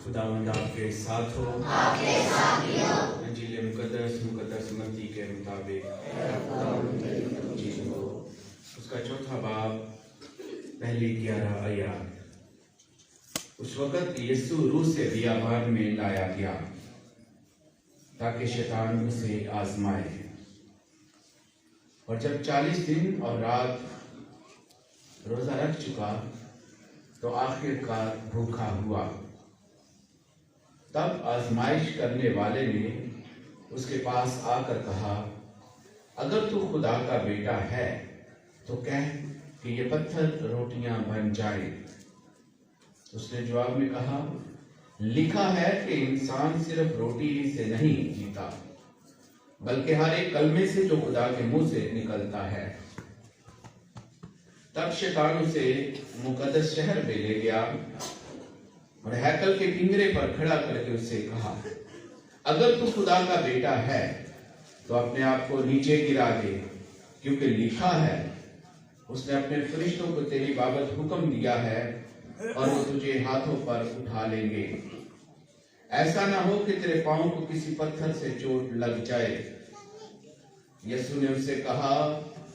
खुदावंद आपके साथ हो, आपके साथ भी हो। इंजील मुकद्दस मत्ती के मुताबिक इंजील को उसका चौथा बाब पहली 11 आयत। उस वक्त यीशु रूह से बियाबान में लाया गया ताकि शैतान उसे आजमाए, और जब 40 दिन और रात रोजा रख चुका तो आखिरकार भूखा हुआ। तब आजमाइश करने वाले ने उसके पास आकर कहा, अगर तू खुदा का बेटा है तो कह कि ये पत्थर रोटियां बन जाए। उसने जवाब में कहा, लिखा है कि इंसान सिर्फ रोटी ही से नहीं जीता, बल्कि हर एक कलमे से जो खुदा के मुंह से निकलता है। तब शैतान उसे मुकद्दस शहर में ले गया और हैकल के किनारे पर खड़ा करके उससे कहा, अगर तू खुदा का बेटा है तो अपने आप को नीचे गिरा दे, क्योंकि लिखा है, उसने अपने फरिश्तों को तेरी बाबत हुक्म दिया है और वो तुझे हाथों पर उठा लेंगे। ऐसा ना हो कि तेरे पांव को किसी पत्थर से चोट लग जाए। यीशु ने उससे कहा,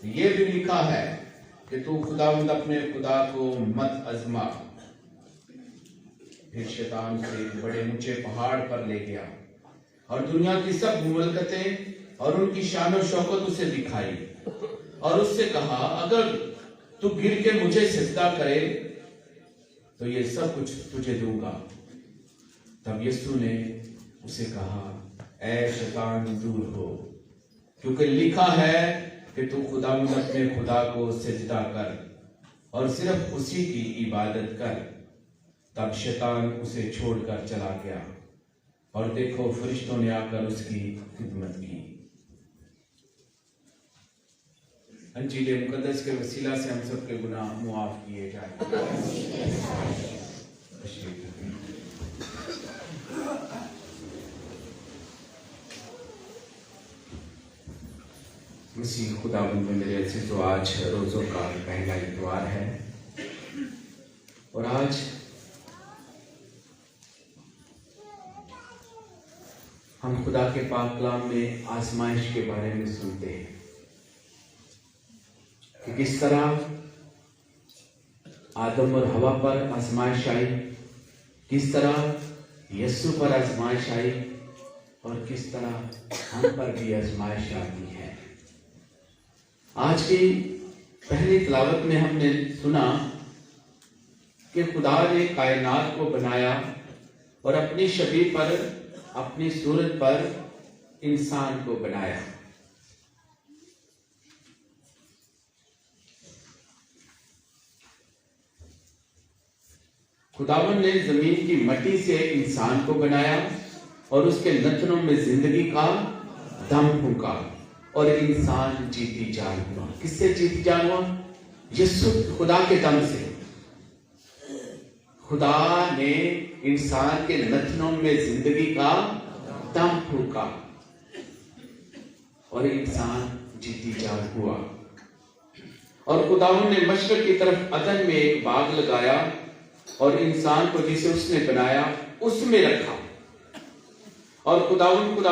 यह भी लिखा है कि तू खुदावंद अपने खुदा को मत आजमा। फिर शैतान उसे बड़े ऊंचे पहाड़ पर ले गया और दुनिया की सब मुमलकतें और उनकी शान और शौकत उसे दिखाई और उससे कहा, अगर तू गिर के मुझे सजदा करे तो ये सब कुछ तुझे दूंगा। तब यीशु ने उसे कहा, ऐ शैतान दूर हो, क्योंकि लिखा है कि तू खुदावंद अपने खुदा को सजदा कर और सिर्फ उसी की इबादत कर। तब शैतान उसे छोड़कर चला गया और देखो, फरिश्तों ने आकर उसकी खिदमत की। इंजील मुकद्दस के वसीला से हम सबके गुनाह मुआफ किए जाए। मसीह खुदावंद में मेरे से तो आज रोजों का पहला इतवार है और आज हम खुदा के पाक कलाम में आजमाइश के बारे में सुनते हैं कि किस तरह आदम और हवा पर आजमाइश आई, किस तरह यीशु पर आजमाइश आई और किस तरह हम पर भी आजमाइश आती है। आज की पहली तिलावत में हमने सुना कि खुदा ने कायनात को बनाया और अपनी शबीह पर, अपनी सूरत पर इंसान को बनाया। खुदावन ने जमीन की मिट्टी से इंसान को बनाया और उसके नथनों में जिंदगी का दम फूंका और इंसान जीती जान हुआ। किससे जीती जान हुआ? यीशु खुदा के दम से। खुदा ने इंसान के नथनों में जिंदगी का दम फूंका और इंसान जीती जान हुआ। और खुदावन ने मशरक की तरफ अदन में एक बाग लगाया और इंसान को जिसे उसने बनाया उसमें रखा। और खुदा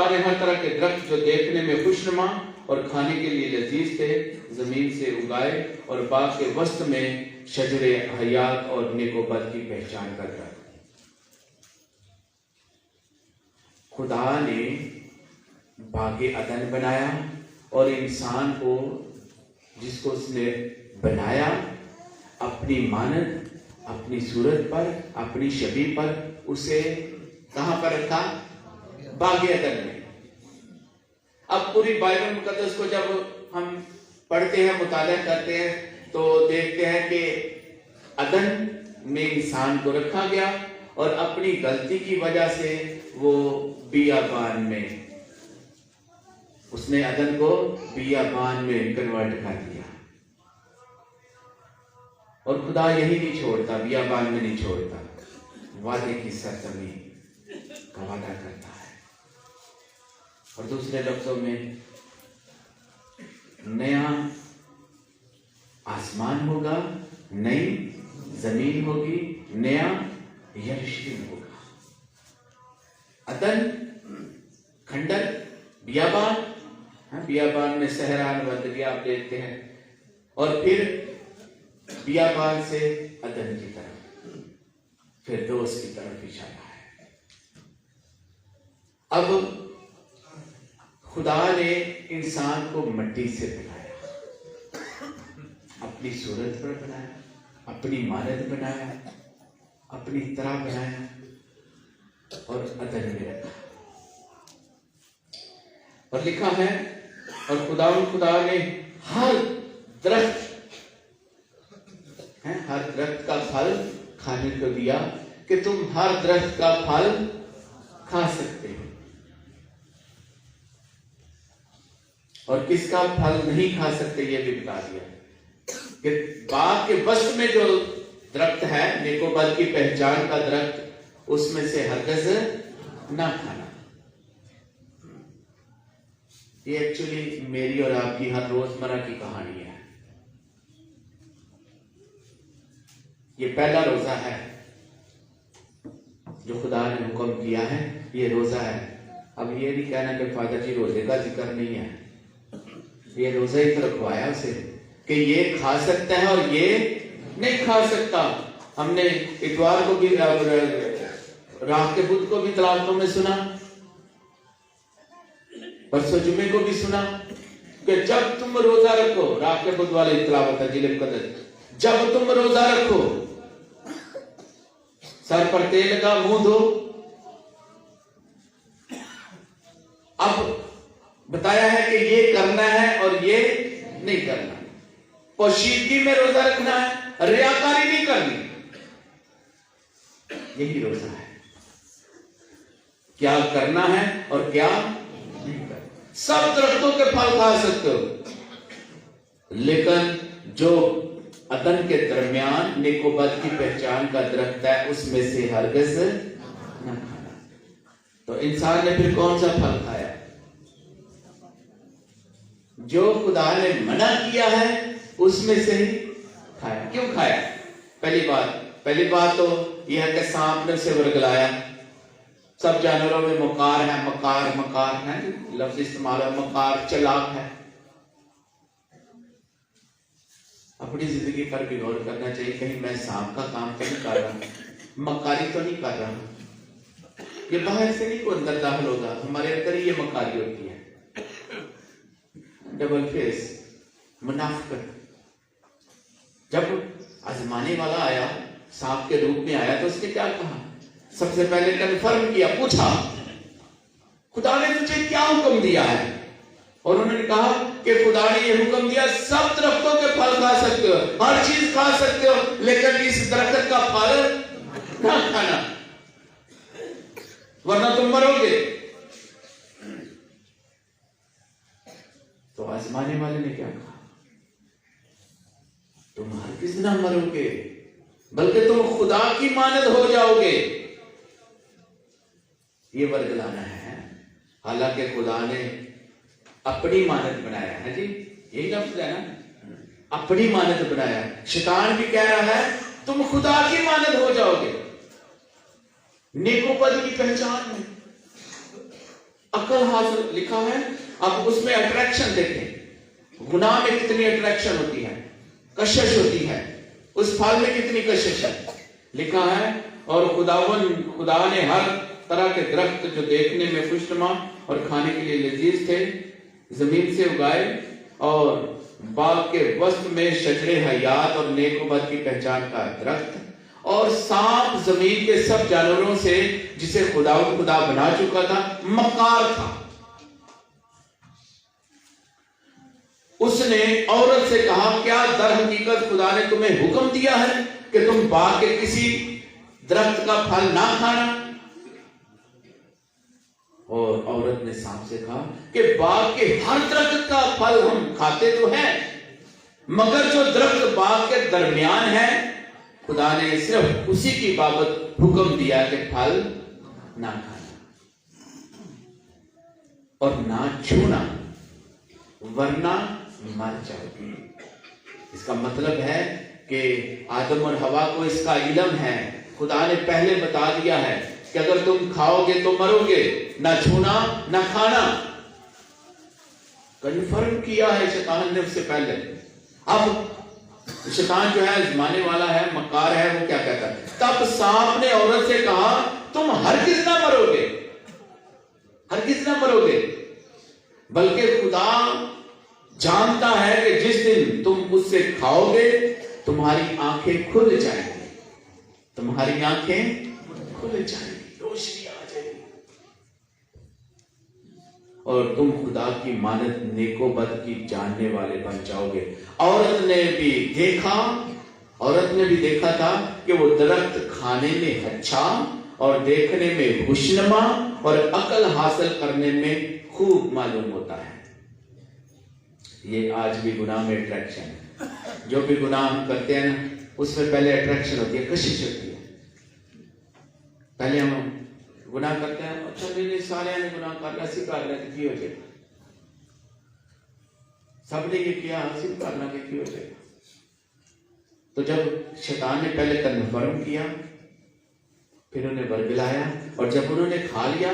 ने हर तरह के दरख्त जो देखने में खुशनुमा और खाने के लिए लजीज थे जमीन से उगाए और बाग के वस्त में शजरे हयात और नेकोबद की पहचान कर रखी। खुदा ने बागे अदन बनाया और इंसान को, जिसको उसने बनाया, अपनी मानद, अपनी सूरत पर, अपनी शबीह पर, उसे कहां पर रखा? बागे अदन में। अब पूरी बाइबल मुकद्दस को जब हम पढ़ते हैं, मुताला करते हैं, तो देखते हैं कि अदन में इंसान को रखा गया और अपनी गलती की वजह से वो बियाबान में, उसने अदन को बियाबान में कन्वर्ट कर दिया। और खुदा यही नहीं छोड़ता, बियाबान में नहीं छोड़ता, वादे की सरजमीन का वादा करता है। और दूसरे लफ्जों में, नया आसमान होगा, नई जमीन होगी, नया यरूशलेम होगा। अदन, खंडर, बियाबान, बियाबान में सहरान बंदगी आप देखते हैं, और फिर बियाबान से अदन की तरफ, फिर दोस्त की तरफ इशारा है। अब खुदा ने इंसान को मिट्टी से बनाया, अपनी सूरत पर बनाया, अपनी मानद बनाया, अपनी तरह बनाया और अदन में रखा। और लिखा है, और खुदा ने हर दरख्त का फल खाने को दिया कि तुम हर दरख्त का फल खा सकते हो, और किसका फल नहीं खा सकते ये भी बता दिया कि बाग के वस्त में जो दरख्त है, नेकोबद की पहचान का दरख्त, उसमें से हरगिज़ ना खाना। ये एक्चुअली मेरी और आपकी हर रोजमर्रा की कहानी है। ये पहला रोजा है जो खुदा ने हुक्म किया है, ये रोजा है। अब ये नहीं कहना कि फादर जी रोजे का जिक्र नहीं है, ये रोजा ही तो रखवाया उसे कि ये खा सकता है और ये नहीं खा सकता। हमने इतवार को भी, रात के बुध को भी तलाकों में सुना, परसों जुमे को भी सुना कि जब तुम रोजा रखो, रात के बुध वाले तिलावत है जिले कदर, जब तुम रोजा रखो सर पर तेल लगा, मुंह धो। अब बताया है कि ये करना है और ये नहीं करना, पोशीदगी में रोजा रखना है, रियाकारी नहीं करनी। यही रोजा है, क्या करना है और क्या नहीं करना। सब दरख्तों के फल खा सकते हो, लेकिन जो अदन के दरमियान नेकोबद की पहचान का दरख्त है, उसमें से हरगिज़ न खाना। तो इंसान ने फिर कौन सा फल खाया? जो खुदा ने मना किया है उसमें से ही खाया। क्यों खाया? पहली बात तो यह है कि सांप ने उसे वर्गलाया। सब जानवरों में मकार है, मकार है, लफ्ज इस्तेमाल है, मकार, चालाक है। अपनी जिंदगी पर भी गौर करना चाहिए, कहीं मैं सांप का काम तो नहीं कर रहा, मकारी तो नहीं कर रहा। ये बाहर से नहीं, कोई अंदर दाखिल होगा, हमारे अंदर ही ये मकारी होती है। डबल फेस, मुनाफिक। जब आजमाने वाला आया, सांप के रूप में आया, तो उसने क्या कहा? सबसे पहले कन्फर्म किया, पूछा खुदा ने तुझे क्या हुक्म दिया है? और उन्होंने कहा कि खुदा ने यह हुक्म दिया, सब दरख्तों के फल खा सकते हो, हर चीज खा सकते हो, लेकिन इस दरख्त का फल ना खाना, वरना तुम मरोगे। तो आजमाने वाले ने क्या कहा? तुम हरगिज़ ना मरोगे, बल्कि तुम खुदा की मानद हो जाओगे। ये वर्गलाना है। हालांकि खुदा ने अपनी मानद बनाया है जी, यही लफ्ज है ना, अपनी मानद बनाया। शैतान भी कह रहा है तुम खुदा की मानद हो जाओगे। नेकोपद की पहचान में अकल हासिल लिखा है। अब उसमें अट्रैक्शन देखें, गुनाह में कितनी अट्रैक्शन होती है, कशिश होती है, उस फल में कितनी कशिश है। लिखा है और खुदा ने हर तरह के दरख्त जो देखने में खुशनुमा और खाने के लिए लजीज थे जमीन से उगाए, और बाग के वस्त में शजरे हयात और नेकोबद की पहचान का दरख्त, और सांप जमीन के सब जानवरों से जिसे खुदा बना चुका था, मकार था। उसने औरत से कहा, क्या दर हकीकत खुदा ने तुम्हें हुक्म दिया है कि तुम बाग के किसी दरख्त का फल ना खाना? और औरत ने सांप से कहा कि बाग के हर दरख्त का फल हम खाते तो हैं, मगर जो दरख्त बाग के दरमियान है, खुदा ने सिर्फ उसी की बाबत हुक्म दिया कि फल ना खाना और ना छूना, वरना मर जाओगे। इसका मतलब है कि आदम और हवा को इसका इल्म है, खुदा ने पहले बता दिया है कि अगर तुम खाओगे तो मरोगे, ना छूना ना खाना। कन्फर्म किया है शैतान ने उससे पहले। अब शैतान जो है आजमाने वाला है, मक्कार है, वो क्या कहता है? तब सांप ने औरत से कहा तुम हरगिज ना मरोगे, हरगिज ना मरोगे, बल्कि खुदा जानता है कि जिस दिन तुम उससे खाओगे तुम्हारी आंखें खुल जाएंगी, तुम्हारी आंखें खुल जाएंगी, रोशनी आ जाएगी और तुम खुदा की मानद नेको बद की जानने वाले बन जाओगे। औरत ने भी देखा था कि वो दरख्त खाने में अच्छा और देखने में खुशनुमा और अकल हासिल करने में खूब मालूम होता है। ये आज भी गुनाह में अट्रैक्शन है। जो भी गुनाह हम करते हैं ना, उसमें पहले अट्रैक्शन होती है, कशिश होती है। पहले हम गुनाह करते हैं, अच्छा नहीं सारे ने गुनाह कर लिया, ऐसी कर लिया की हो जाएगा, सबने ये किया, हासिल करना की हो जाएगा। तो जब शैतान ने पहले कन्फर्म किया, फिर उन्हें बरगलाया, और जब उन्होंने खा लिया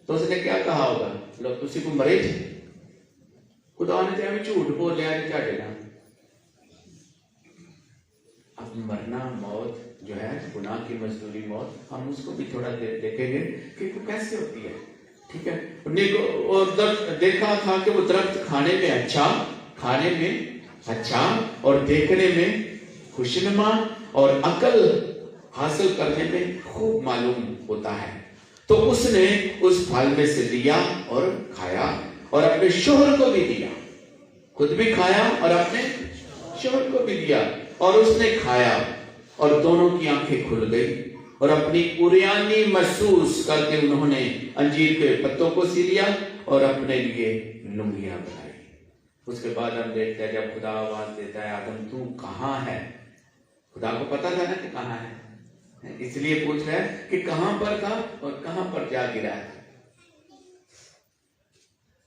तो उसने क्या कहा होगा? लोग उसी को मरे थे, खुदा ने तो हमें झूठ बोल लिया क्या देना। अब मरना, मौत जो है, गुनाह की मजदूरी मौत, हम उसको भी थोड़ा देखेंगे कि वो कैसे होती है। ठीक है, और देखा था कि वो दरख्त खाने में अच्छा और देखने में खुशनुमा और अकल हासिल करने में खूब मालूम होता है। तो उसने उस फल में से लिया और खाया और अपने शोहर को भी दिया, खुद भी खाया और अपने शोहर को भी दिया। और उसने खाया और दोनों की आंखें खुल गई और अपनी उरियानी महसूस करके उन्होंने अंजीर के पत्तों को सी लिया और अपने लिए लुंगियां बनाई। उसके बाद हम देखते हैं जब खुदा आवाज देता है, आदम तू कहां है? खुदा को पता था ना कि कहां है, इसलिए पूछ रहा है कि कहां पर था और कहां पर जा गिरा था,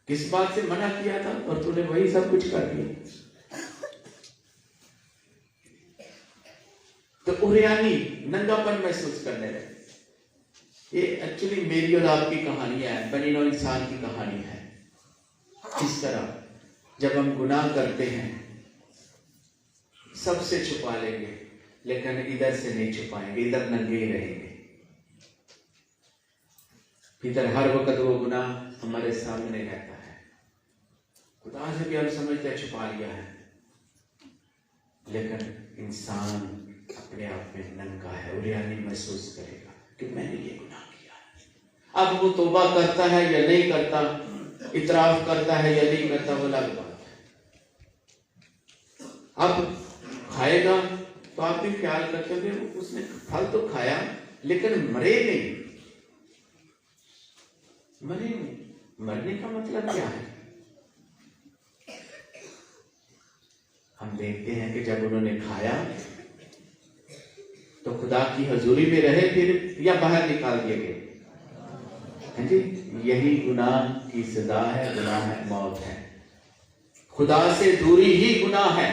किस बात से मना किया था और तूने वही सब कुछ कर दिया। तो उरियानी नंगापन महसूस करने लगे। ये एक्चुअली मेरी और आपकी कहानी है, बनी नौ इंसान की कहानी है। इस तरह जब हम गुनाह करते हैं सबसे छुपा लेंगे, लेकिन इधर से नहीं छुपाएंगे, इधर नंगे ही रहेंगे। इधर हर वक्त वो गुनाह हमारे सामने रहता है। खुदा से भी हम समझते हैं छुपा लिया है, लेकिन इंसान अपने आप में नंगा है, उरियानी महसूस करेगा कि मैंने ये गुनाह किया। अब वो तौबा करता है या नहीं करता, इतराफ करता है या नहीं करता, वो अलग बात है। अब खाएगा तो आप भी ख्याल करते हुए, उसने फल तो खाया लेकिन मरे नहीं। मरने का मतलब क्या है? हम देखते हैं कि जब उन्होंने खाया तो खुदा की हजूरी में रहे फिर या बाहर निकाल दिए गए। जी, यही गुनाह की सजा है, गुनाह है, मौत है। खुदा से दूरी ही गुनाह है,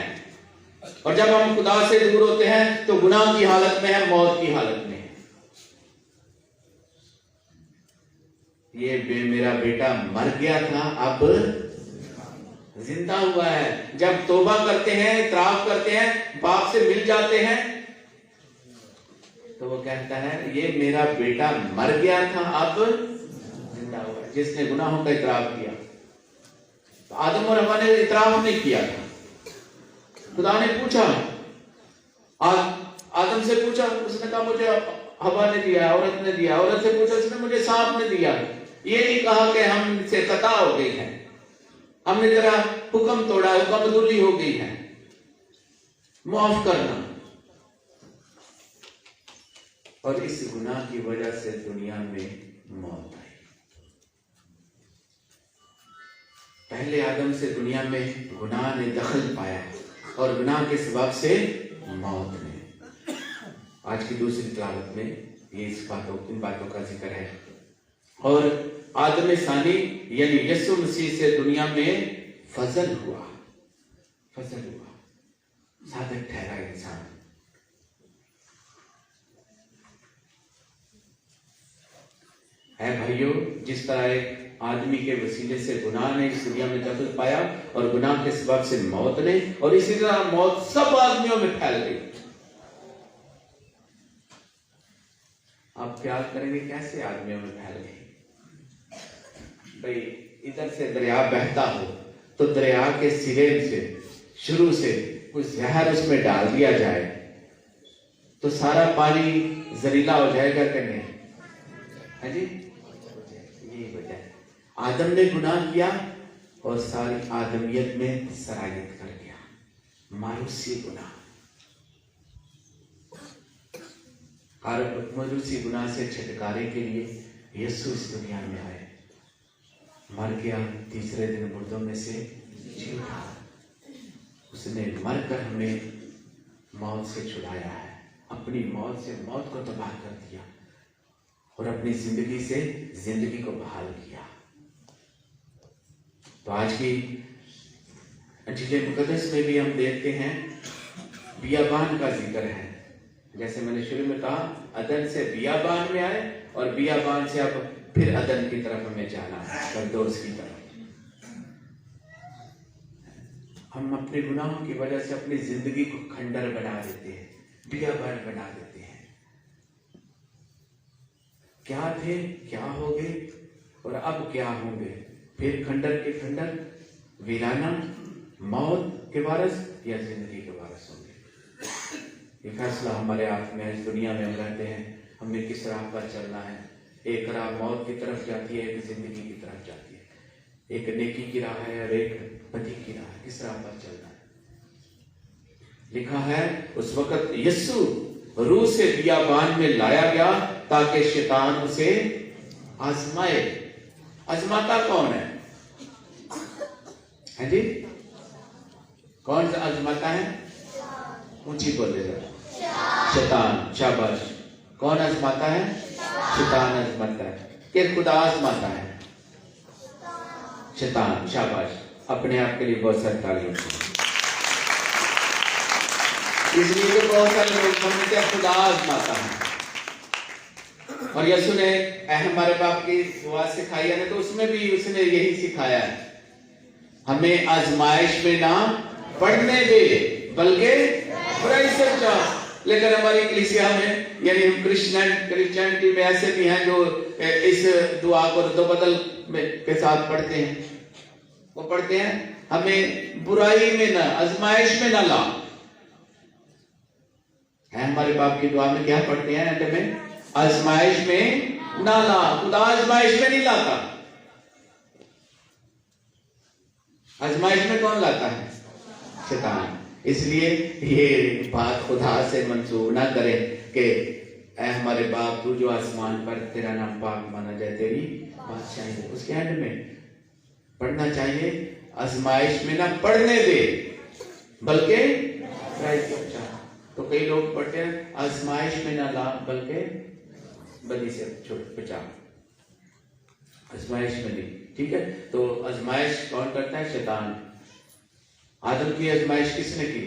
और जब हम खुदा से दूर होते हैं तो गुनाह की हालत में है, मौत की हालत में है। ये मेरा बेटा मर गया था, अब जिंदा हुआ है। जब तौबा करते हैं, इतराफ करते हैं, बाप से मिल जाते हैं, तो वो कहता है ये मेरा बेटा मर गया था, अब जिंदा हुआ है। जिसने गुनाहों का इतराफ किया, तो आदम और हवा ने इतराफ नहीं किया था। खुदा ने पूछा, आदम से पूछा, उसने कहा मुझे हवा ने दिया, औरत ने दिया। औरत से पूछा, उसने मुझे सांप ने दिया। ये नहीं कहा कि हमसे खता हो गई है, हमने जरा हुक्म तोड़ा, हुक्मदुली हो गई है, माफ करना। और इस गुनाह की वजह से दुनिया में मौत आई। पहले आदम से दुनिया में गुनाह ने दखल पाया और गुनाह के सबब से मौत ने। आज की दूसरी तिलावत में ये इन बातों का जिक्र है। और आदम सानी यानी यीशु मसीह से दुनिया में फजल हुआ, साधक ठहरा इंसान। है भाइयों, जिस तरह एक आदमी के वसीले से गुनाह ने इस दुनिया में दखल पाया और गुनाह के सबब से मौत ने, और इसी तरह मौत सब आदमियों में फैल गई। आप क्या करेंगे, कैसे आदमियों में फैल गई? भाई इधर से दरिया बहता हो तो दरिया के सिरे से शुरू से कुछ जहर उसमें डाल दिया जाए तो सारा पानी जहरीला हो जाएगा कि नहीं? है जी, यही वजह है। आदम ने गुनाह किया और सारी आदमियत में सरायत कर गया, मायूसी गुनाह। और मायूसी गुनाह से छुटकारे के लिए यीशु इस दुनिया में आए, मर गया, तीसरे दिन मुर्दों में से जी उठा। उसने मरकर हमें मौत से छुड़ाया है, अपनी मौत से मौत को तबाह कर दिया और अपनी जिंदगी से जिंदगी को बहाल किया। तो आज की इंजील मुकद्दस में भी हम देखते हैं बियाबान का जिक्र है। जैसे मैंने शुरू में कहा, अदन से बियाबान में आए और बियाबान से अब फिर अदन की तरफ हमें जाना है, फिरदौस की तरफ। हम अपने गुनाहों की वजह से अपनी जिंदगी को खंडर बना देते हैं, बियाबान बना देते हैं। क्या थे, क्या हो गए और अब क्या होंगे? फिर खंडर के खंडर, वीराना, मौत के वारिस या जिंदगी के वारिस होंगे। ये फैसला हमारे हाथ में है। इस दुनिया में हम रहते हैं, हमें किस राह पर चलना है। एक राह मौत की तरफ जाती है, एक जिंदगी की तरफ जाती है। एक नेकी की राह है और एक बदी की राह है। किस राह पर चलना है? लिखा है उस वक्त यीशु रूह से बियाबान में लाया गया ताकि शैतान उसे आजमाए। आजमाता कौन है? है जी, कौन सा आजमाता है? ऊंची बोले जरा। शैतान, शाबाश। कौन आजमाता है? शैतान आजमाता है। कि खुदा आजमाता है? शैतान, शाबाश। अपने आप के लिए बहुत सारी तालियां। इसलिए तो बहुत सारे लोग समझते हैं खुदा आजमाता है। और यीशु ने हमारे बाप की दुआ सिखाई है ना, तो उसमें भी उसने यही सिखाया है, हमें आजमाइश में ना पढ़ने दे बल्कि बुराई से बचा। लेकिन हमारी कलीसिया में, यानी हम क्रिश्चियनिटी में ऐसे भी हैं जो इस दुआ को रद्दोबदल के साथ पढ़ते हैं। वो पढ़ते हैं हमें बुराई में ना, आजमाइश में ना ला। है हमारे बाप की दुआ में क्या पढ़ते हैं अंत में? आजमाइश में ना ला। खुदा आजमाइश में नहीं लाता। आजमाइश में कौन लाता है? शैतान। इसलिए ये बात खुदा से मंसूब ना करें कि ऐ हमारे बाप तू जो आसमान पर, तेरा नाम पाक माना जाए, तेरी बादशाही। उसके एंड में पढ़ना चाहिए आजमाइश में ना पढ़ने दे बल्कि बुराई से बचा। तो कई लोग पढ़ते हैं आजमाइश में ना ला बल्कि बदी से बचा। आजमाइश में नहीं, ठीक है। तो आजमाइश कौन करता है? शैतान। आदम की आजमाइश किसने की?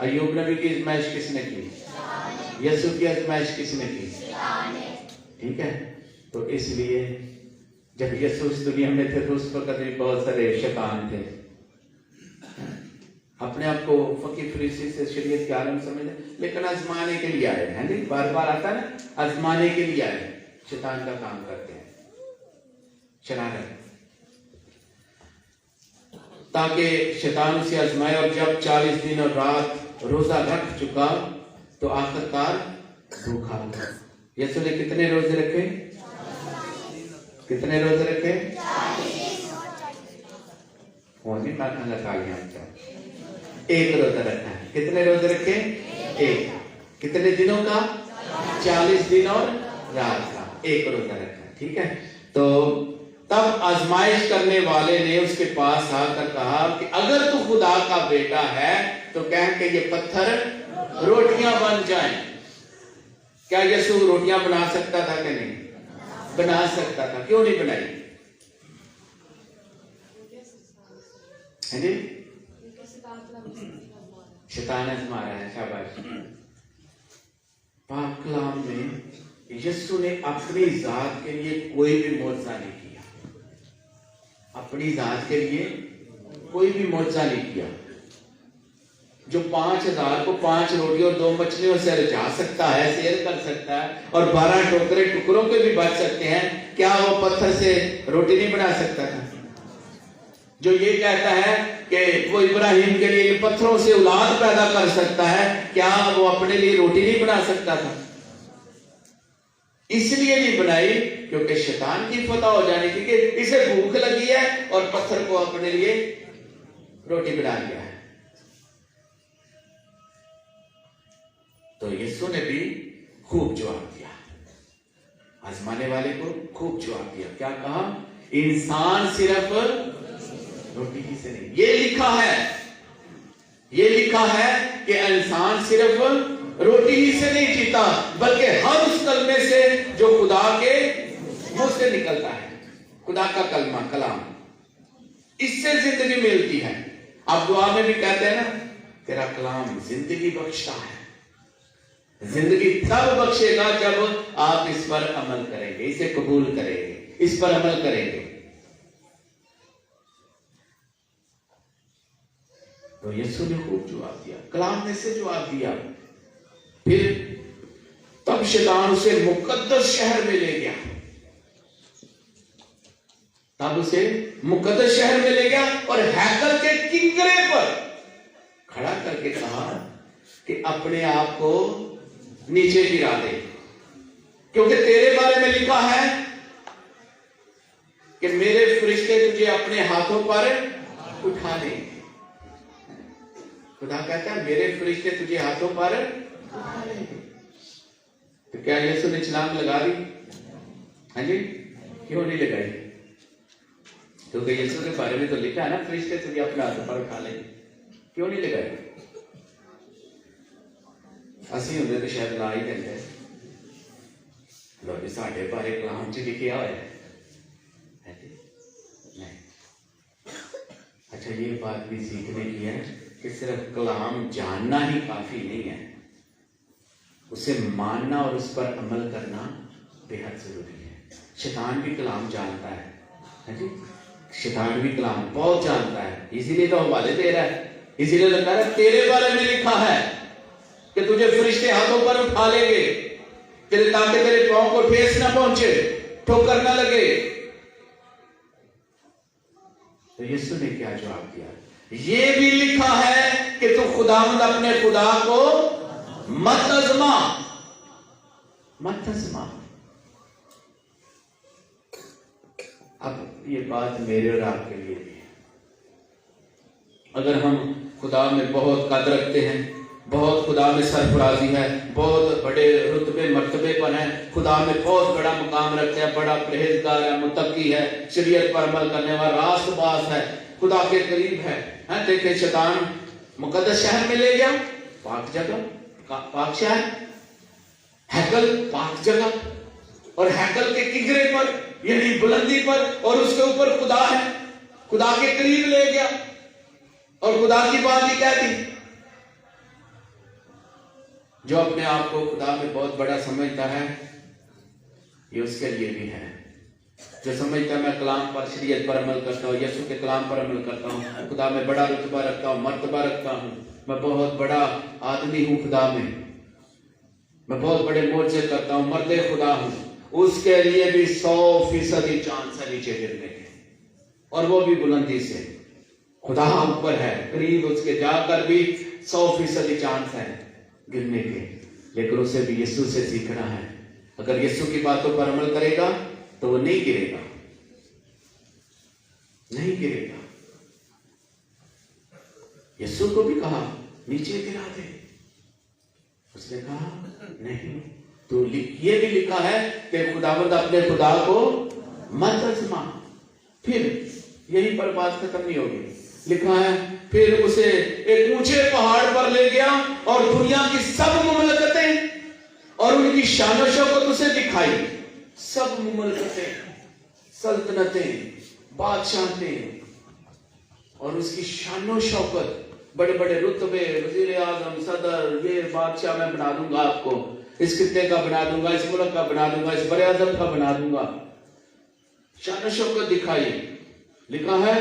अय्यूब नबी की आजमाइश किसने की? यीशु की आजमाइश किसने की? ठीक है। तो इसलिए जब यीशु इस दुनिया में थे तो उस वक्त भी बहुत सारे शैतान थे। अपने आप को फकीर फरीसी से शरीयत के आलम समझे, लेकिन आजमाने के लिए आए हैं। नहीं, बार बार आता है ना, आजमाने के लिए आए। शैतान का काम करते हैं, शरारत, ताकि शैतान उसे आजमाए। और जब 40 दिन और रात रोजा रख चुका तो आखिरकार भूखा था। यीशु ने कितने रोजे रखे? कितने रोजे रखे? 1 रोजा रखा है। कितने रोजे रखे? 1। कितने दिनों का? 40 दिन और रात का 1 रोजा रखा। ठीक है। तो तब आजमाइश करने वाले ने उसके पास आकर कहा कि अगर तू खुदा का बेटा है तो कह के ये पत्थर रोटियां बन जाएं। क्या यीशु रोटियां बना सकता था कि नहीं? बना सकता था। क्यों नहीं बनाई? है जी, शैतान आजमा रहा है। शाबाश। पाक कलाम में यीशु ने अपनी जात के लिए कोई भी मौजज़ा नहीं किया, अपनी जात के लिए कोई भी मौजज़ा नहीं किया। जो 5000 को 5 रोटी और 2 मछलियों से रजा सकता है, शेयर कर सकता है, और 12 टोकरे टुकड़ों के भी बच सकते हैं, क्या वो पत्थर से रोटी नहीं बना सकता था? जो ये कहता है कि वो इब्राहिम के लिए पत्थरों से औलाद पैदा कर सकता है, क्या वो अपने लिए रोटी नहीं बना सकता था? इसलिए नहीं बनाई क्योंकि शैतान की फतह हो जाने की कि इसे भूख लगी है और पत्थर को अपने लिए रोटी बना लिया है। तो यीशु ने भी खूब जवाब दिया, आजमाने वाले को खूब जवाब दिया। क्या कहा? इंसान सिर्फ रोटी ही से नहीं, ये लिखा है, ये लिखा है कि इंसान सिर्फ रोटी ही से नहीं जीता, बल्कि हर उस कलमे से जो खुदा के मुंह से निकलता है, खुदा का कलमा, कलाम, इससे जिंदगी मिलती है। आप दुआ में भी कहते हैं ना, तेरा कलाम जिंदगी बख्शता है। जिंदगी तब बख्शेगा जब आप इस पर अमल करेंगे, इसे कबूल करेंगे, इस पर अमल करेंगे। तो यीशु ने खूब जवाब दिया, कलाम ने से जवाब दिया। फिर तब शैतान उसे मुकद्दस शहर में ले गया, तब उसे मुकद्दस शहर में ले गया और हैकल के किंगरे पर खड़ा करके कहा कि अपने आप को नीचे गिरा दे, क्योंकि तेरे बारे में लिखा है कि मेरे फरिश्ते तुझे अपने हाथों पर उठा लेंगे। खुदा कहता है मेरे फरिश्ते तुझे हाथों पर उठा लेंगे। तो क्या यीशु ने छलांग लगा दी? हाँ जी, क्यों नहीं लगाई? क्योंकि यीशु के बारे में तो लिखा है ना, फरिश्ते तुझे अपने हाथों पर उठा लेंगे। क्यों नहीं लगाई? असि होंगे तो शायद ला ही देंगे। लो जी, साढ़े बारे कलाम च लिखा हुआ है नहीं। अच्छा, ये बात भी सीखने की है कि सिर्फ कलाम जानना ही काफी नहीं है, उसे मानना और उस पर अमल करना बेहद जरूरी है। शैतान भी कलाम जानता है जी, शैतान भी कलाम बहुत जानता है, इसीलिए तो हवाले दे रहा है, इसीलिए तो कह रहा है तेरे बारे में लिखा है कि तुझे फरिश्ते हाथों पर उठा लेंगे, तेरे ताकि तेरे पांव को ठेस ना पहुंचे, ठोकर ना लगे। तो यीशु ने क्या जवाब दिया? ये भी लिखा है कि तू खुदावंद अपने खुदा को मत आजमा, मत आजमा। अब ये बात मेरे और आपके लिए भी है। अगर हम खुदा में बहुत कदर रखते हैं, बहुत खुदा में सरफराजी है, बहुत बड़े रुतबे मर्तबे पर है, खुदा में बहुत बड़ा मुकाम रखते हैं, बड़ा परहेजगार है, मुत्तकी है, शरीयत पर अमल करने वाला, रास्तबाज है, खुदा के करीब है। देखिए शैतान मुकद्दस शहर में ले गया, पाक जगह, पाक शहर, हैकल पाक जगह, और हैकल के किगरे पर यानी बुलंदी पर, और उसके ऊपर खुदा है, खुदा के करीब ले गया और खुदा की बात ही कह दी। जो अपने आप को खुदा में बहुत बड़ा समझता है, ये उसके लिए भी है। जो समझता है मैं कलाम पर, शरीयत पर अमल करता हूँ, यीशु के कलाम पर अमल करता हूँ, खुदा में बड़ा रुतबा रखता हूँ, मर्तबा रखता हूँ, मैं बहुत बड़ा आदमी हूँ खुदा में, मैं बहुत बड़े मोर्चे करता हूँ, मर्दे खुदा हूँ, उसके लिए भी 100% चांस है नीचे गिरने के, और वो भी बुलंदी से। खुदा ऊपर है, करीब उसके जाकर भी 100% चांस है गिरने के, लेकिन उसे भी यीशु से सीखना है। अगर यीशु की बातों पर अमल करेगा तो वो नहीं गिरेगा, नहीं गिरेगा। यीशु को भी कहा नीचे गिरा दे, उसने कहा नहीं। तो ये भी लिखा है कि खुदावंद अपने खुदा को मत आजमा। फिर यहीं पर बात खत्म नहीं होगी, लिखा है फिर उसे एक ऊंचे पहाड़ पर ले गया और दुनिया की सब मुमलकतें और उनकी शान और शौकत उसे दिखाई। सब मुमलकतें, सल्तनतें, बादशाहतें और उसकी शान और शौकत, बड़े बड़े रुतबे, वजीर आजम, सदर, ये बादशाह मैं बना दूंगा आपको, इस खित्ते का बना दूंगा, इस मुल्क का बना दूंगा, इस बड़े आदम का बना दूंगा। शान शौकत दिखाई। लिखा है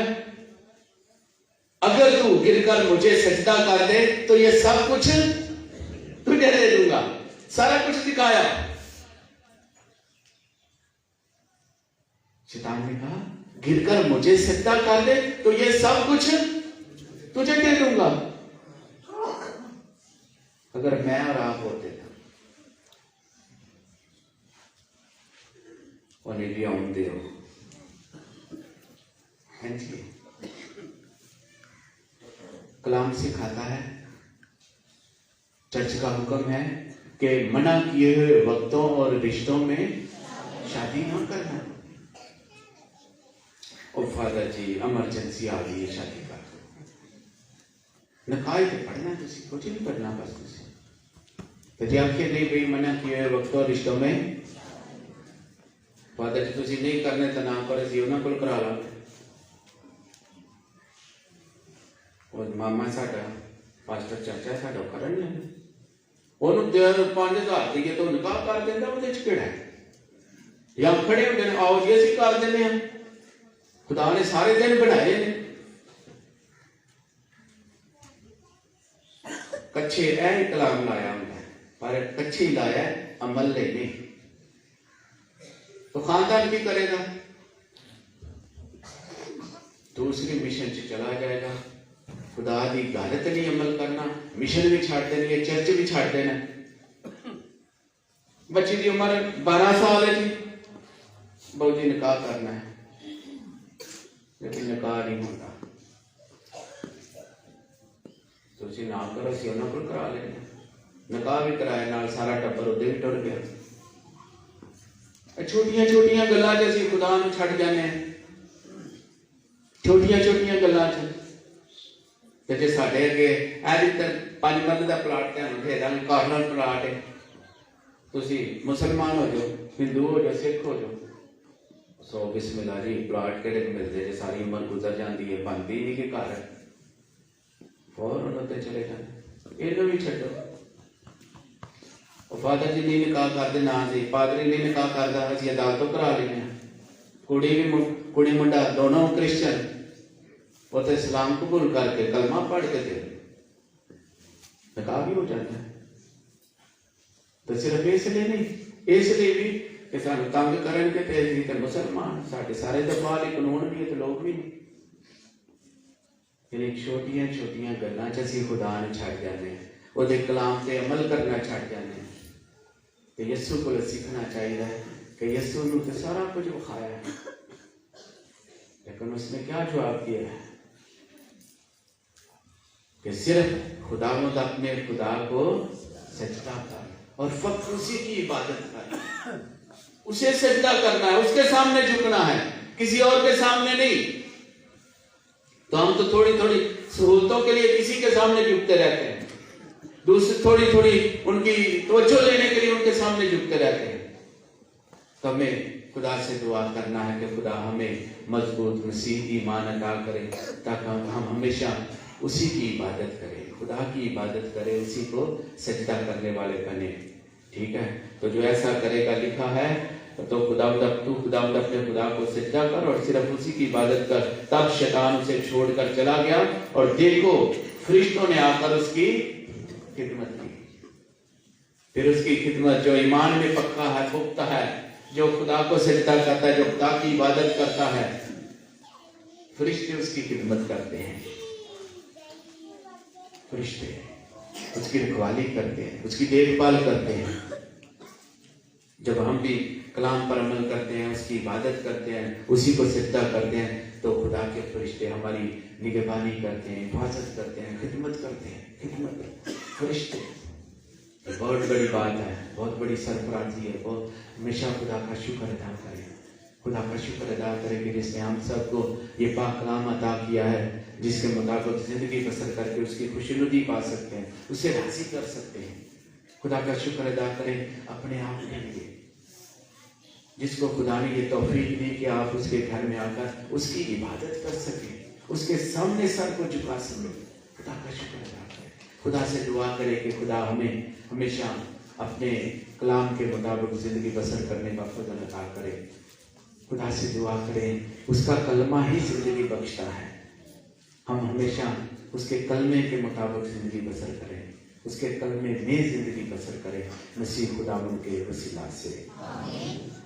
अगर तू गिरकर मुझे सजदा कर दे तो ये सब कुछ तुझे दे दूंगा। सारा कुछ दिखाया। शैतान ने कहा गिरकर मुझे सजदा कर दे तो ये सब कुछ तुझे दे दूंगा। अगर मैं और आप होते ना उन्हें भी आउंदे हो। हाँ जी, कलाम सिखाता है, चर्च का हुक्म है कि मना किए हुए वक्तों और रिश्तों में शादी ना करना। और फादर जी इमरजेंसी आ गई है, शादी कर दो। नकाह तो पढ़ना, तुसी कुछ नहीं करना, बस तुसी तो जी आखिर नहीं भाई मना किए हुए वक्तों और रिश्तों में फादर जी तुसी नहीं करने तो ना करो, जी उन्होंने कुल करा ला। और मामा साडा पास्टर चाचा साडा करन लगे, ਉਹਨੂੰ 5000 ਦੀ तो ਨਿਕਾਹ ਕਰ ਦਿੰਦਾ, ਉਹਦੇ ਚ ਕਿਹੜਾ ਹੈ? ਜਾਂ ਖੜੇ ਹੁੰਦੇ ਨੇ ਆਓ ਜੀ ਅਸੀਂ ਕਰ ਦਿੰਦੇ ਹਾਂ। ਖੁਦਾ ਨੇ ਸਾਰੇ ਦਿਨ ਬਣਾਏ ਨੇ। ਕੱਚੇ ਇਹ ਕਲਾਮ ਲਾਇਆ ਹੁੰਦਾ, ਪਰ ਕੱਚੇ ਹੀ ਲਾਇਆ, ਅਮਲ ਲਈ ਨਹੀਂ। तो खानदान भी करेगा, दूसरी मिशन से चला जाएगा। खुदा की गल ते नहीं अमल करना, मिशन भी छाड़ देनी है, चर्च भी छाड़ देना। बच्ची की उम्र 12 साल है जी, बहुत जी निकाह करना है, लेकिन निकाह नहीं होता। तो जी ना करो, सी उन्होंने को करा लेना। निकाह भी कराया, नाल सारा टब्बर उदे भी टुर गया। छोटिया छोटिया गल्लां च असीं खुदा नूं छड्ड जाने हैं, छोटिया छोटिया गल्लां च। ते जे साडे अगे इधर 5 मरले दा प्लाट ते हूं घेरा कॉर्नर प्लाट है, तुसीं मुसलमान हो जाओ, हिंदू हो जाओ, सिख हो जाओ, सो बिस्मिल्लाह जी प्लाट किहड़े मिलदे जे सारी उम्र गुजर जाती है, बनदी नहीं कि घर फौरन उत्ते चले जाते। इहनूं भी छड्डो। फादर जी नहीं निकाह करते, ना जी पादरी नहीं निकाह करता, असीं अदालतों करा लेने। कुड़ी मुंडा दोनों क्रिश्चियन, वो तो इस्लाम कबूल करके कलमा पढ़ के दे निकाह भी हो जाता है। तो सिर्फ इसलिए नहीं, इसलिए भी कि सानू तंग करनगे ते असीं ते मुसलमान, साडे सारे दफा वाले कानून भी है तो लोग भी नहीं। यानी छोटिया छोटिया गल्लां च असीं खुदा नूं छड्ड जाने, उहदे कलाम ते अमल करना छड्ड जाने। तो यस्सु को सीखना चाहिए कि यस्सु ने तो सारा कुछ विखाया है, लेकिन उसने क्या जवाब दिया है कि सिर्फ खुदावंद अपने खुदा को सजदा कर और फक्त उसी की इबादत कर, उसे सजदा करना है, उसके सामने झुकना है, किसी और के सामने नहीं। तो हम तो थोड़ी थोड़ी सहूलतों के लिए किसी के सामने झुकते रहते हैं, दूसरी थोड़ी थोड़ी उनकी तवज्जो लेने के लिए उनके सामने झुकते रहते हैं। तो हमें खुदा से दुआ करना है कि खुदा हमें मजबूत मसीह ईमान अता करे, ताकि हम हमेशा उसी की इबादत करें, खुदा की इबादत करें, उसी को सजदा करने वाले बने। ठीक है, तो जो ऐसा करेगा, लिखा है तो खुदावंद अपने खुदा को सजदा कर और सिर्फ उसी की इबादत कर। तब शैतान उसे छोड़कर चला गया और देखो फरिश्तों ने आकर उसकी खिदमत की। फिर उसकी खिदमत, जो ईमान में पक्का है, पुख्ता है, जो खुदा को सजदा करता है, जो खुदा की इबादत करता है, फरिश्ते उसकी खिदमत करते हैं, फरिश्ते उसकी रखवाली करते हैं, उसकी देखभाल करते हैं। जब हम भी कलाम पर अमल करते हैं, उसकी इबादत करते हैं, उसी को सजदा करते हैं, तो खुदा के फरिश्ते हमारी निगहबानी करते हैं, हिफाजत करते हैं, खिदमत करते हैं। खिदमत फरिश्ते बहुत बड़ी बात है, बहुत बड़ी सरफराजी है। बहुत हमेशा खुदा का शुक्र अदा करें, खुदा का शुक्र अदा करें कि जिसने हम सबको ये पाक कलाम अता किया है, जिसके मुताबिक जिंदगी बसर करके उसकी खुशनुदी पा सकते हैं, उसे राजी कर सकते हैं। खुदा का शुक्र अदा करें अपने आप के लिए, जिसको खुदा ने ये तौफीक दी कि आप उसके घर में आकर उसकी इबादत कर सकें, उसके सामने सर को झुका सकें। खुदा का शुक्र अदा करें, खुदा से दुआ करें कि खुदा हमें हमेशा अपने कलाम के मुताबिक जिंदगी बसर करने का फजल अता करे। खुदा से दुआ करें, उसका कलमा ही जिंदगी बख्शता है। हम हमेशा उसके कलमे के मुताबिक जिंदगी बसर करें, उसके कलमे में जिंदगी बसर करें। मसीह खुदा के वसीला से आमीन।